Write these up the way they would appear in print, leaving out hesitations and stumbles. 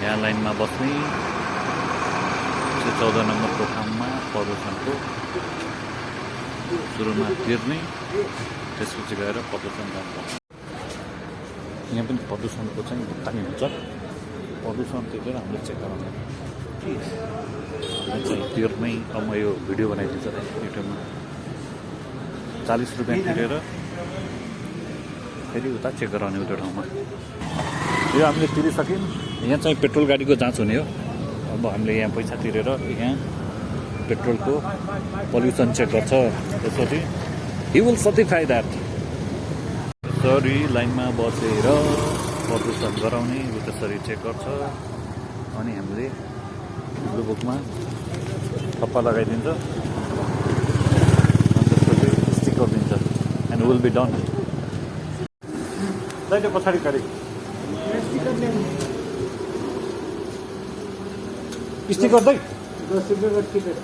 यहाँ लाइनमा बस्ने 14 नम्बरको ठाउँमा प्रदूषणको सुरुमा तिर्ने त्यसपछि गएर प्रदूषण जान्छ। यहाँ पनि प्रदूषणको चाहिँ भुक्तानी हुन्छ। प्रदूषण तिरेर हामीले चेक गराउने चाहिँ तिर्नै। अब म यो भिडियो बनाइदिन्छु युट्युबमा 40 रुपियाँ तिरेर फेरि उता चेक गराउने उता ठाउँमा। यो हामीले तिरिसक्यौँ। यहाँ चाहिँ पेट्रोल गाडीको जाँच हुने हो। अब हामीले यहाँ पैसा तिरेर यहाँ पेट्रोलको पोल्युसन चेक गर्छ। त्यसपछि ही विल सर्टिफाई द्याट। यसरी लाइनमा बसेर प्रदूषण गराउने ऊ त्यसरी चेक गर्छ। अनि हामीले ब्लु बुकमा थप्पा लगाइदिन्छ अनि त्यसपछि स्टिकर दिन्छ एन्ड विल बी डन। त्यो पछाडि गाडी स्टिकर दे 10 रुपियाँको टिकट।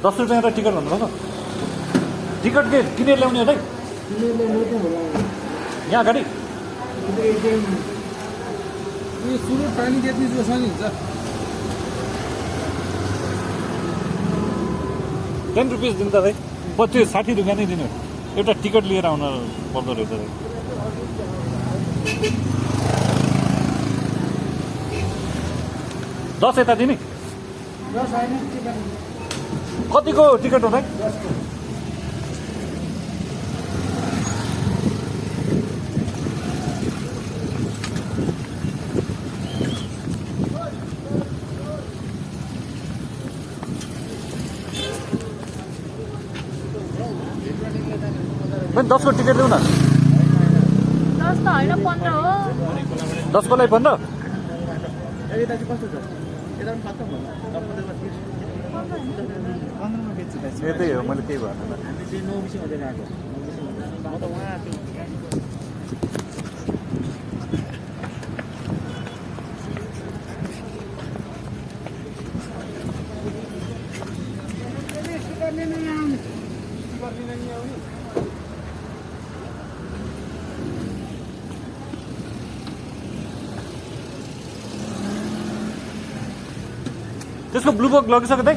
10 रुपियाँ र टिकट भन्नु त टिकट के किनेर ल्याउने हो दाइ? यहाँ अगाडि सुरु पानी बेच्ने जोसँग हुन्छ 10 रुपियाँ दिनु त दाइ। त्यो 60 रुपियाँ नै दिनु। एउटा टिकट लिएर आउन पर्दो रहेछ दाइ। दस यता दिने कतिको टिकट हो दाइ? मैं 10 को टिकट लूँ ना। 10 तो होइन 15 हो। 10 को लागि 15? त्यही हो मैले केही भएन। त्यसको ब्लू बुक लगिसक्यो दाइ?